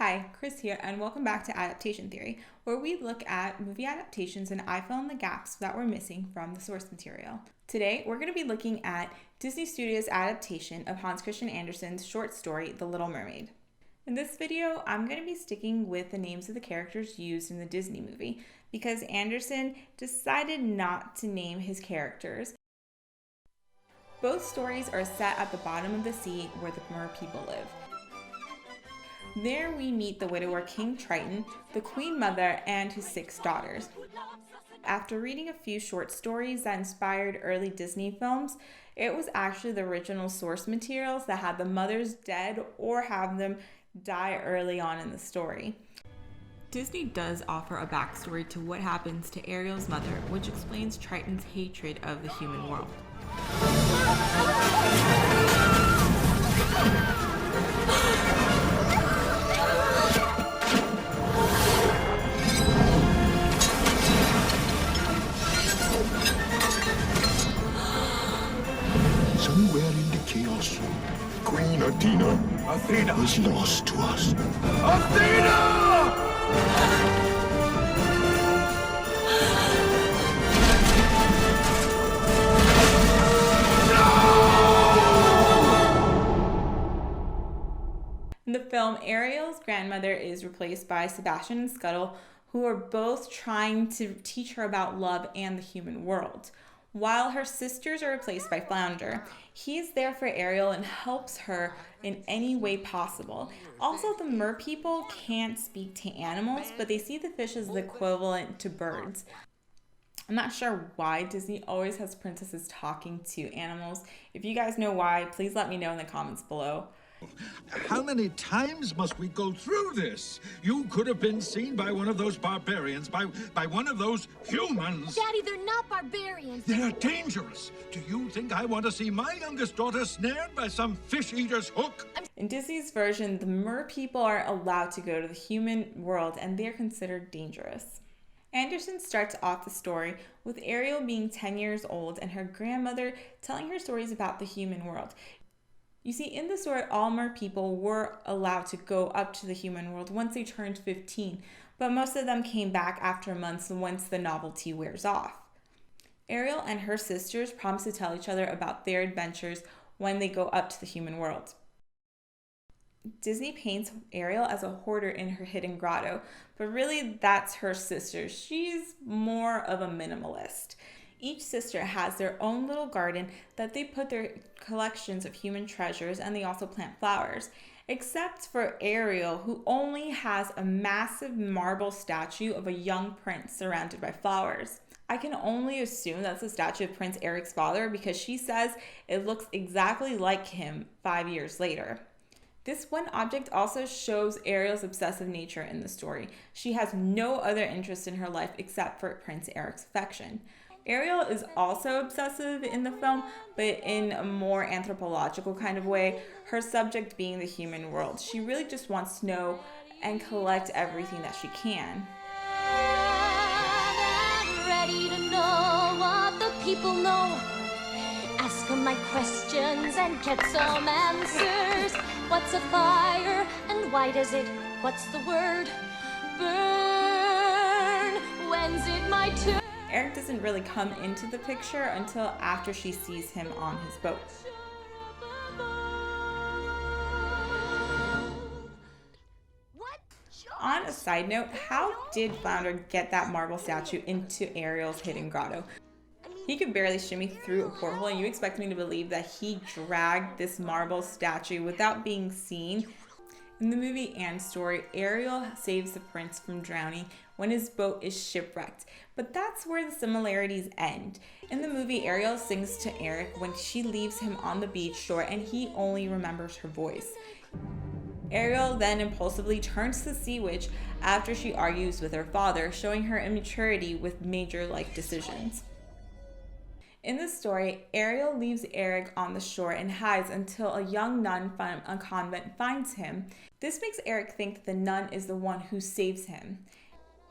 Hi, Chris here, and welcome back to Adaptation Theory, where we look at movie adaptations and I fill in the gaps that were missing from the source material. Today, we're going to be looking at Disney Studios' adaptation of Hans Christian Andersen's short story, The Little Mermaid. In this video, I'm going to be sticking with the names of the characters used in the Disney movie, because Andersen decided not to name his characters. Both stories are set at the bottom of the sea where the mer people live. There we meet the widower King Triton, the Queen Mother, and his 6 daughters. After reading a few short stories that inspired early Disney films, it was actually the original source materials that had the mothers dead or have them die early on in the story. Disney does offer a backstory to what happens to Ariel's mother, which explains Triton's hatred of the human world. Somewhere in the chaos, Queen Athena is lost to us. Athena! In the film, Ariel's grandmother is replaced by Sebastian and Scuttle, who are both trying to teach her about love and the human world, while her sisters are replaced by Flounder. He is there for Ariel and helps her in any way possible. Also, the mer people can't speak to animals, but they see the fish as the equivalent to birds. I'm not sure why Disney always has princesses talking to animals. If you guys know why, please let me know in the comments below. How many times must we go through this? You could have been seen by one of those barbarians, by one of those humans. Daddy, they're not barbarians. They're dangerous. Do you think I want to see my youngest daughter snared by some fish-eater's hook? In Disney's version, the mer people are allowed to go to the human world and they're considered dangerous. Andersen starts off the story with Ariel being 10 years old and her grandmother telling her stories about the human world. You see, in the story, all mer people were allowed to go up to the human world once they turned 15, but most of them came back after months once the novelty wears off. Ariel and her sisters promise to tell each other about their adventures when they go up to the human world. Disney paints Ariel as a hoarder in her hidden grotto, but really that's her sister. She's more of a minimalist. Each sister has their own little garden that they put their collections of human treasures, and they also plant flowers. Except for Ariel, who only has a massive marble statue of a young prince surrounded by flowers. I can only assume that's the statue of Prince Eric's father because she says it looks exactly like him 5 years later. This one object also shows Ariel's obsessive nature in the story. She has no other interest in her life except for Prince Eric's affection. Ariel is also obsessive in the film, but in a more anthropological kind of way, her subject being the human world. She really just wants to know and collect everything that she can. I'm ready to know what the people know. Ask them my questions and get some answers. What's a fire and why does it, what's the word, burn? When's it my turn? Eric doesn't really come into the picture until after she sees him on his boat. On a side note, how did Flounder get that marble statue into Ariel's hidden grotto? He could barely shimmy through a porthole, and you expect me to believe that he dragged this marble statue without being seen? In the movie and story, Ariel saves the prince from drowning when his boat is shipwrecked, but that's where the similarities end. In the movie, Ariel sings to Eric when she leaves him on the beach shore and he only remembers her voice. Ariel then impulsively turns to the sea witch after she argues with her father, showing her immaturity with major life decisions. In the story, Ariel leaves Eric on the shore and hides until a young nun from a convent finds him. This makes Eric think that the nun is the one who saves him.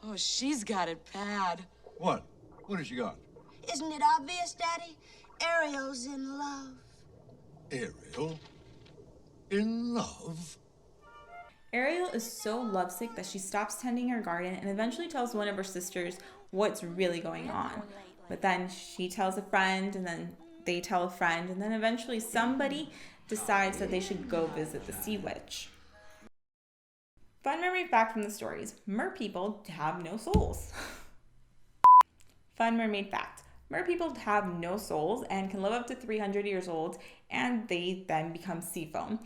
Oh, she's got it bad. What? What has she got? Isn't it obvious, Daddy? Ariel's in love. Ariel? In love? Ariel is so lovesick that she stops tending her garden and eventually tells one of her sisters what's really going on. But then she tells a friend, and then they tell a friend, and then eventually somebody decides that they should go visit the sea witch. Fun memory fact from the stories: merpeople have no souls. Fun mermaid fact: merpeople have no souls and can live up to 300 years old, and they then become sea foam.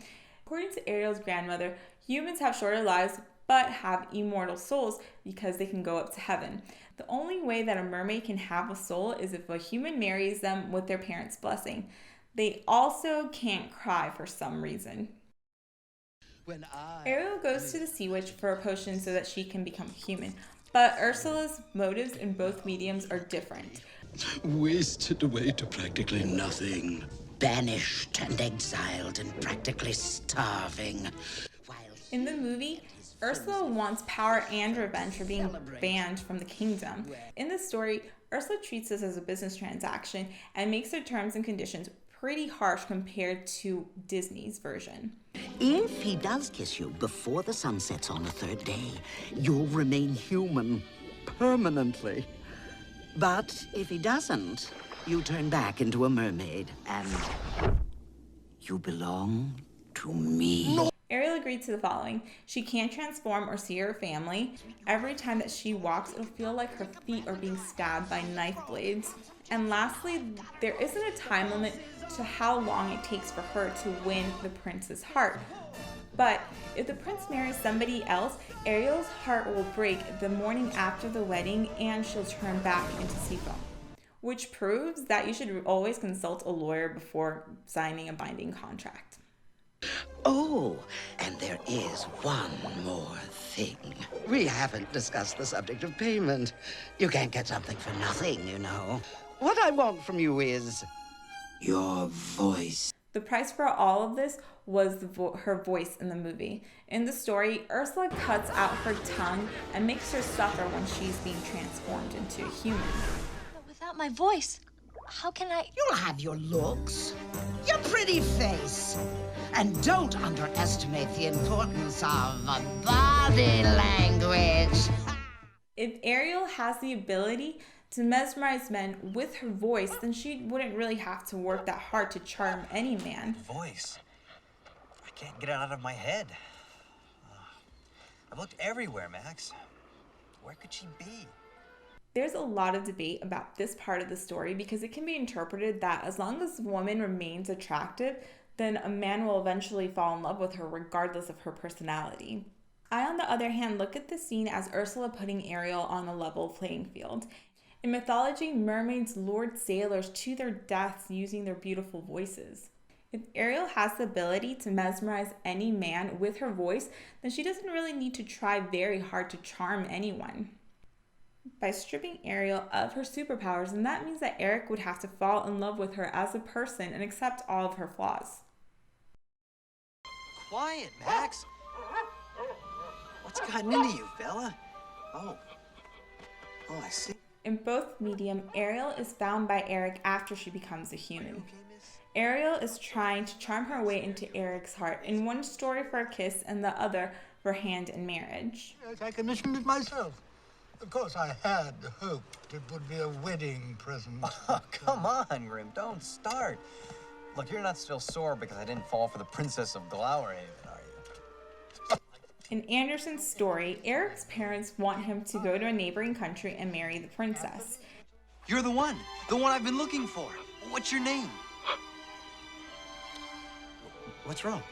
According to Ariel's grandmother, humans have shorter lives but have immortal souls because they can go up to heaven. The only way that a mermaid can have a soul is if a human marries them with their parents' blessing. They also can't cry for some reason. Ariel goes to the sea witch for a potion so that she can become human, but Ursula's motives in both mediums are different. Wasted away to practically nothing. Banished and exiled and practically starving. In the movie, Ursula wants power and revenge for being banned from the kingdom. In the story, Ursula treats this as a business transaction and makes her terms and conditions pretty harsh compared to Disney's version. If he does kiss you before the sun sets on the third day, you'll remain human permanently. But if he doesn't, you turn back into a mermaid, and you belong to me. Ariel agreed to the following. She can't transform or see her family. Every time that she walks, it'll feel like her feet are being stabbed by knife blades. And lastly, there isn't a time limit to how long it takes for her to win the prince's heart. But if the prince marries somebody else, Ariel's heart will break the morning after the wedding and she'll turn back into sea foam. Which proves that you should always consult a lawyer before signing a binding contract. Oh, and there is one more thing. We haven't discussed the subject of payment. You can't get something for nothing, you know. What I want from you is your voice. The price for all of this was her voice in the movie. In the story, Ursula cuts out her tongue and makes her suffer when she's being transformed into a human. But without my voice, how can I... You'll have your looks, your pretty face. And don't underestimate the importance of body language. If Ariel has the ability to mesmerize men with her voice, then she wouldn't really have to work that hard to charm any man. Voice? I can't get it out of my head. I've looked everywhere, Max. Where could she be? There's a lot of debate about this part of the story because it can be interpreted that as long as a woman remains attractive, then a man will eventually fall in love with her regardless of her personality. I, on the other hand, look at the scene as Ursula putting Ariel on a level playing field. In mythology, mermaids lured sailors to their deaths using their beautiful voices. If Ariel has the ability to mesmerize any man with her voice, then she doesn't really need to try very hard to charm anyone. By stripping Ariel of her superpowers, then that means that Eric would have to fall in love with her as a person and accept all of her flaws. Quiet, Max. What's gotten into you, Bella? Oh, I see. In both medium, Ariel is found by Eric after she becomes a human. Ariel is trying to charm her way into Eric's heart, in one story for a kiss and the other for hand in marriage. Yes, I commissioned it myself. Of course, I had hoped it would be a wedding present. Oh, come on, Grim. Don't start. Look, you're not still sore because I didn't fall for the Princess of Glowerhaven, are you? In Andersen's story, Eric's parents want him to go to a neighboring country and marry the princess. You're the one I've been looking for. What's your name? What's wrong?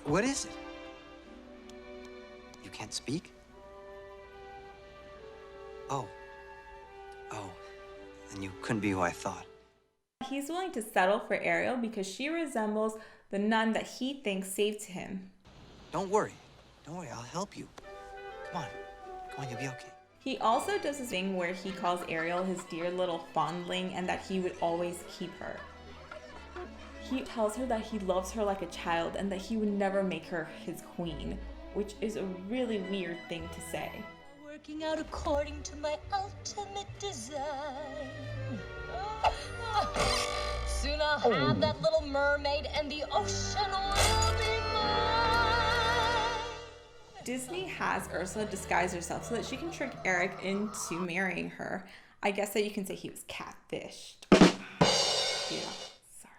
What is it? You can't speak? Oh, then you couldn't be who I thought. He's willing to settle for Ariel because she resembles the nun that he thinks saved him. Don't worry, I'll help you. Come on, you'll be okay. He also does this thing where he calls Ariel his dear little fondling and that he would always keep her. He tells her that he loves her like a child and that he would never make her his queen, which is a really weird thing to say. Working out according to my ultimate design. Soon I'll have that little mermaid and the ocean will be mine. Disney has Ursula disguise herself so that she can trick Eric into marrying her. I guess that you can say he was catfished. Yeah, sorry.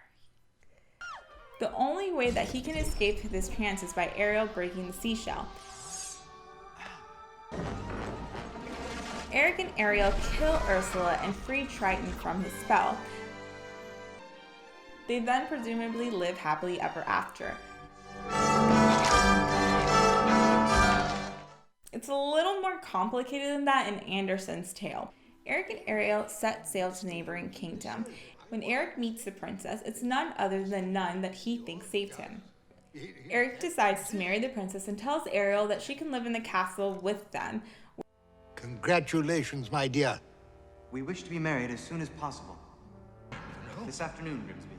The only way that he can escape this trance is by Ariel breaking the seashell. Eric and Ariel kill Ursula and free Triton from his spell. They then presumably live happily ever after. It's a little more complicated than that in Andersen's tale. Eric and Ariel set sail to the neighboring kingdom. When Eric meets the princess, it's none other than none that he thinks saved him. Eric decides to marry the princess and tells Ariel that she can live in the castle with them. Congratulations, my dear. We wish to be married as soon as possible. This afternoon, Grimsby.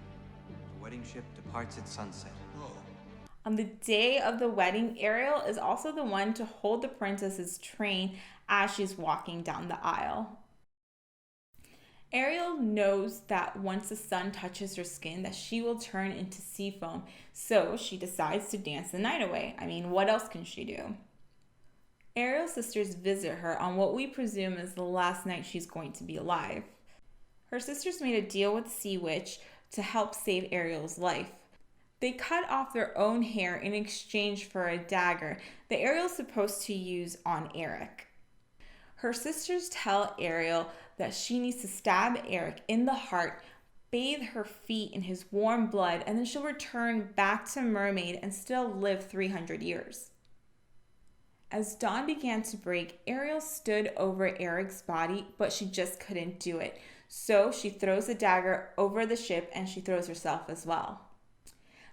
The wedding ship departs at sunset. On the day of the wedding, Ariel is also the one to hold the princess's train as she's walking down the aisle. Ariel knows that once the sun touches her skin that she will turn into sea foam, so she decides to dance the night away. I mean, what else can she do? Ariel's sisters visit her on what we presume is the last night she's going to be alive. Her sisters made a deal with the Sea Witch to help save Ariel's life. They cut off their own hair in exchange for a dagger that Ariel's supposed to use on Eric. Her sisters tell Ariel that she needs to stab Eric in the heart, bathe her feet in his warm blood, and then she'll return back to Mermaid and still live 300 years. As dawn began to break, Ariel stood over Eric's body, but she just couldn't do it. So she throws the dagger over the ship and she throws herself as well.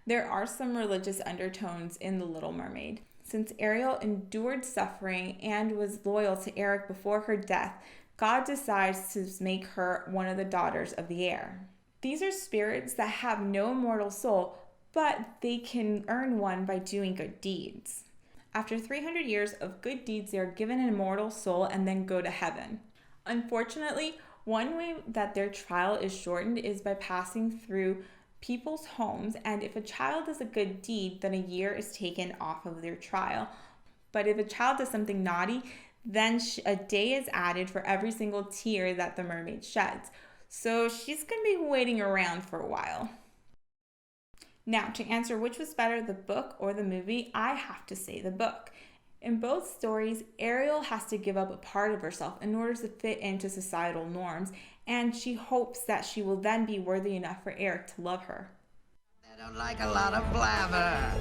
There are some religious undertones in The Little Mermaid. Since Ariel endured suffering and was loyal to Eric before her death, God decides to make her one of the daughters of the air. These are spirits that have no mortal soul, but they can earn one by doing good deeds. After 300 years of good deeds, they are given an immortal soul and then go to heaven. Unfortunately, one way that their trial is shortened is by passing through people's homes, and if a child does a good deed, then a year is taken off of their trial. But if a child does something naughty, then a day is added for every single tear that the mermaid sheds. So she's going to be waiting around for a while. Now, to answer which was better, the book or the movie, I have to say the book. In both stories, Ariel has to give up a part of herself in order to fit into societal norms, and she hopes that she will then be worthy enough for Eric to love her. They don't like a lot of blabber.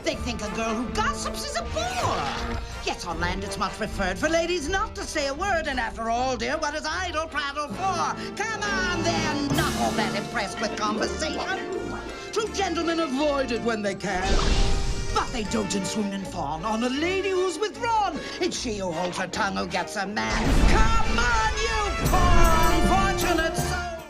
They think a girl who gossips is a bore. Yes, on land it's much preferred for ladies not to say a word, and after all, dear, what is idle prattle for? Come on, they're not all that impressed with conversation. True gentlemen avoid it when they can. But they dote and swoon and fawn on a lady who's withdrawn. It's she who holds her tongue who gets a man. Come on, you poor unfortunate soul!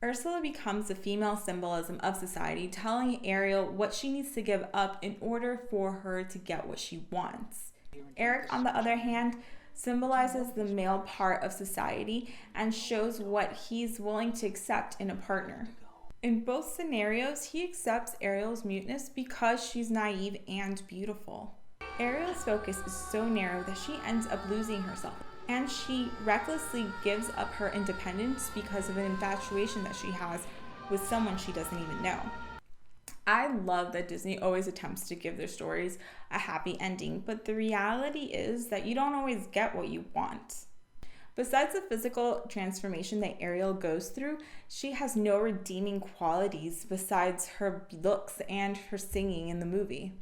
Ursula becomes the female symbolism of society, telling Ariel what she needs to give up in order for her to get what she wants. Eric, on the other hand, symbolizes the male part of society and shows what he's willing to accept in a partner. In both scenarios, he accepts Ariel's muteness because she's naive and beautiful. Ariel's focus is so narrow that she ends up losing herself, and she recklessly gives up her independence because of an infatuation that she has with someone she doesn't even know. I love that Disney always attempts to give their stories a happy ending, but the reality is that you don't always get what you want. Besides the physical transformation that Ariel goes through, she has no redeeming qualities besides her looks and her singing in the movie.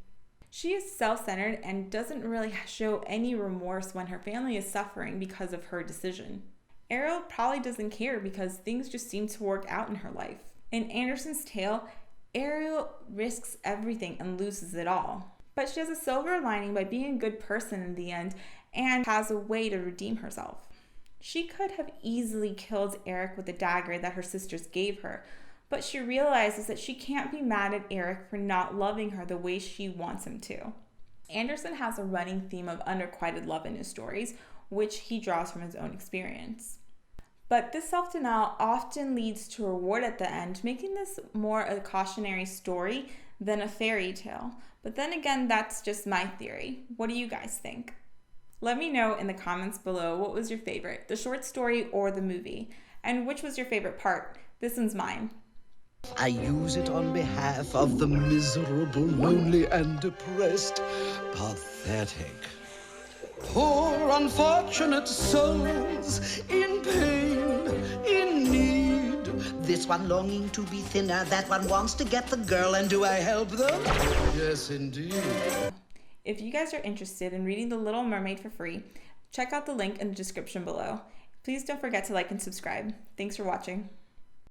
She is self-centered and doesn't really show any remorse when her family is suffering because of her decision. Ariel probably doesn't care because things just seem to work out in her life. In Andersen's tale, Ariel risks everything and loses it all. But she has a silver lining by being a good person in the end and has a way to redeem herself. She could have easily killed Eric with the dagger that her sisters gave her, but she realizes that she can't be mad at Eric for not loving her the way she wants him to. Andersen has a running theme of unrequited love in his stories, which he draws from his own experience. But this self-denial often leads to a reward at the end, making this more a cautionary story than a fairy tale. But then again, that's just my theory. What do you guys think? Let me know in the comments below what was your favorite, the short story or the movie, and which was your favorite part. This one's mine. I use it on behalf of the miserable, lonely, and depressed. Pathetic. Poor unfortunate souls in pain, in need. This one longing to be thinner, that one wants to get the girl, and do I help them? Yes, indeed. If you guys are interested in reading The Little Mermaid for free, check out the link in the description below. Please don't forget to like and subscribe. Thanks for watching.